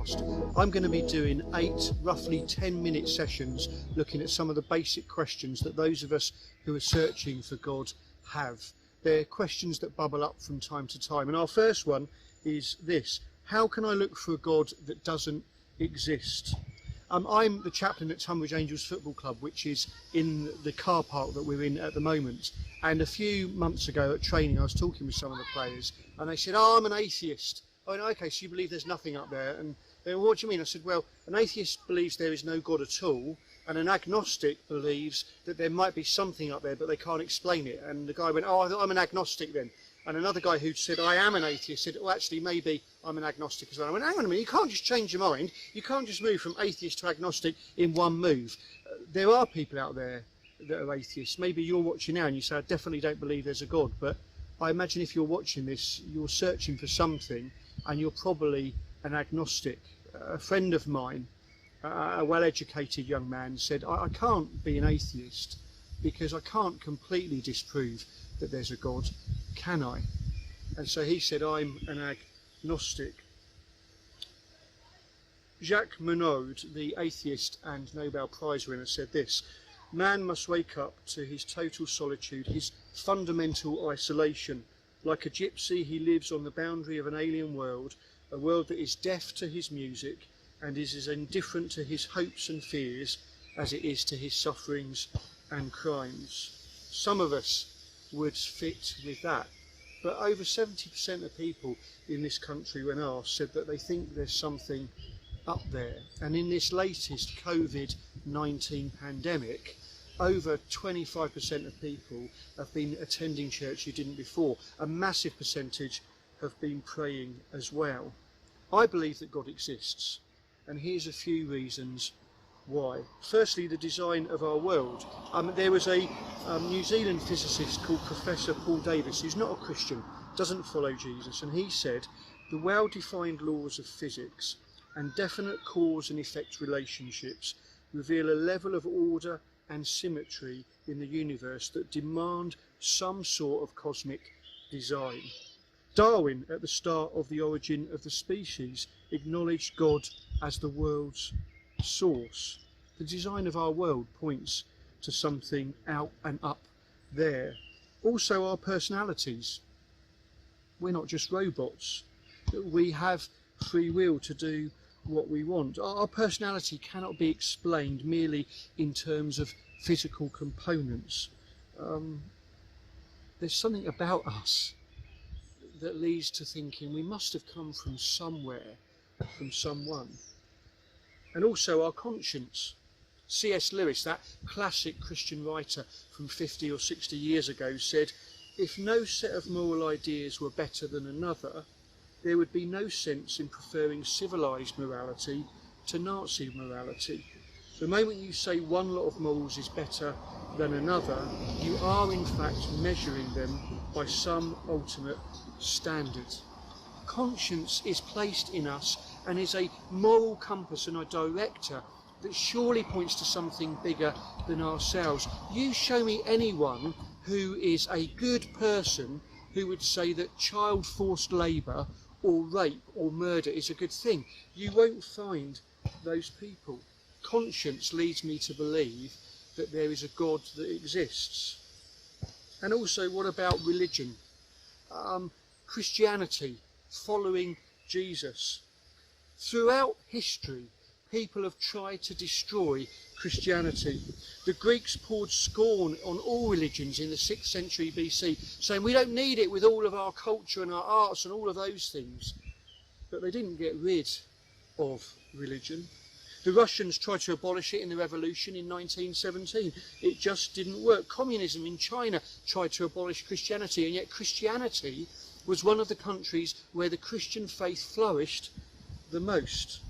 podcast. I'm going to be doing 8 roughly 10-minute sessions looking at some of the basic questions that those of us who are searching for God have. They're questions that bubble up from time to time. And our first one is this: how can I look for a God that doesn't exist? I'm the chaplain at Tonbridge Angels Football Club, which is in the car park that we're in at the moment. And a few months ago at training, I was talking with some of the players, and they said, "Oh, I'm an atheist." I went, "Okay, so you believe there's nothing up there?" And they went, "What do you mean?" I said, "Well, an atheist believes there is no God at all, and an agnostic believes that there might be something up there, but they can't explain it." And the guy went, "Oh, I'm an agnostic then." And another guy who said, "I am an atheist," said, "Well, actually, maybe I'm an agnostic as well." I went, "Hang on a minute, you can't just change your mind. You can't just move from atheist to agnostic in one move." There are people out there that are atheists. Maybe you're watching now and you say, "I definitely don't believe there's a God," but I imagine if you're watching this, you're searching for something and you're probably an agnostic. A friend of mine, a well-educated young man, said, I can't be an atheist because I can't completely disprove that there's a God, can I? And so he said, I'm an agnostic. Jacques Monod, the atheist and Nobel Prize winner, said this: "Man must wake up to his total solitude, his fundamental isolation. Like a gypsy, he lives on the boundary of an alien world, a world that is deaf to his music and is as indifferent to his hopes and fears as it is to his sufferings and crimes." Some of us would fit with that, but over 70% of people in this country, when asked, said that they think there's something up there. And in this latest COVID-19 pandemic, over 25% of people have been attending church who didn't before. A massive percentage have been praying as well. I believe that God exists, and here's a few reasons why. Firstly, the design of our world. There was a New Zealand physicist called Professor Paul Davies, who's not a Christian, doesn't follow Jesus, and he said, "The well-defined laws of physics and definite cause and effect relationships reveal a level of order and symmetry in the universe that demand some sort of cosmic design." Darwin, at the start of the origin of the species, acknowledged God as the world's source. The design of our world points to something out and up there. Also, our personalities. We're not just robots. We have free will to do what we want. Our personality cannot be explained merely in terms of physical components. There's something about us that leads to thinking we must have come from somewhere, from someone. And also our conscience. C.S. Lewis, that classic Christian writer from 50 or 60 years ago, said, "If no set of moral ideas were better than another, there would be no sense in preferring civilised morality to Nazi morality. The moment you say one lot of morals is better than another, you are in fact measuring them by some ultimate standard." Conscience is placed in us and is a moral compass and a director that surely points to something bigger than ourselves. You show me anyone who is a good person who would say that child forced labour or rape or murder is a good thing. You won't find those people. Conscience leads me to believe that there is a God that exists. And also, what about religion? Christianity, following Jesus. Throughout history, people have tried to destroy Christianity. The Greeks poured scorn on all religions in the 6th century BC, saying we don't need it with all of our culture and our arts and all of those things. But they didn't get rid of religion. The Russians tried to abolish it in the revolution in 1917. It just didn't work. Communism in China tried to abolish Christianity, and yet Christianity was one of the countries where the Christian faith flourished the most.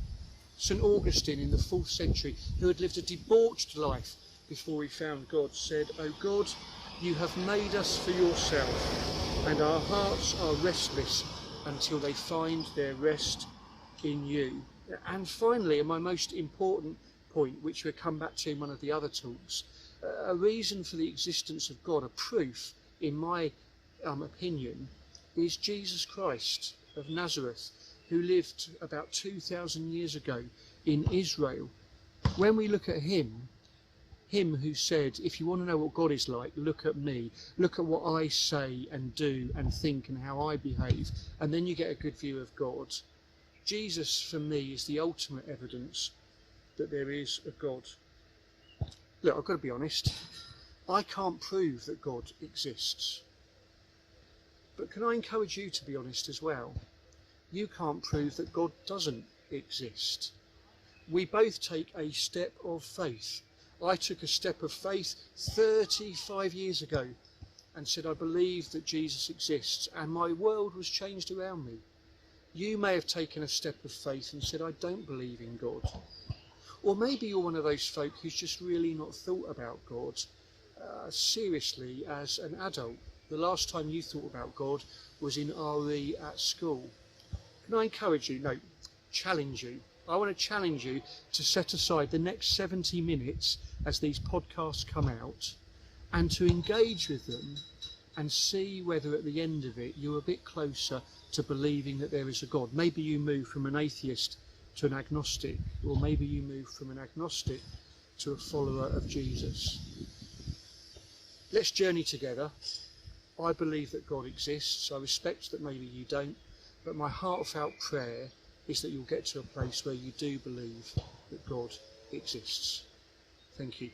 St. Augustine in the 4th century, who had lived a debauched life before he found God, said, "O God, you have made us for yourself, and our hearts are restless until they find their rest in you." And finally, and my most important point, which we'll come back to in one of the other talks, a reason for the existence of God, a proof, in my opinion, is Jesus Christ of Nazareth. who lived about 2,000 years ago in Israel. When we look at him who said, if you want to know what God is like, look at me, look at what I say and do and think and how I behave, and then you get a good view of God. Jesus, for me, is the ultimate evidence that there is a God. Look, I've got to be honest, I can't prove that God exists. But can I encourage you to be honest as well? You can't prove that God doesn't exist. We both take a step of faith. I took a step of faith 35 years ago and said I believe that Jesus exists, and my world was changed around me. You may have taken a step of faith and said I don't believe in God. Or maybe you're one of those folk who's just really not thought about God seriously as an adult. The last time you thought about God was in RE at school. Can I encourage you? No, challenge you. I want to challenge you to set aside the next 70 minutes as these podcasts come out and to engage with them and see whether at the end of it you're a bit closer to believing that there is a God. Maybe you move from an atheist to an agnostic, or maybe you move from an agnostic to a follower of Jesus. Let's journey together. I believe that God exists. I respect that maybe you don't, but my heartfelt prayer is that you'll get to a place where you do believe that God exists. Thank you.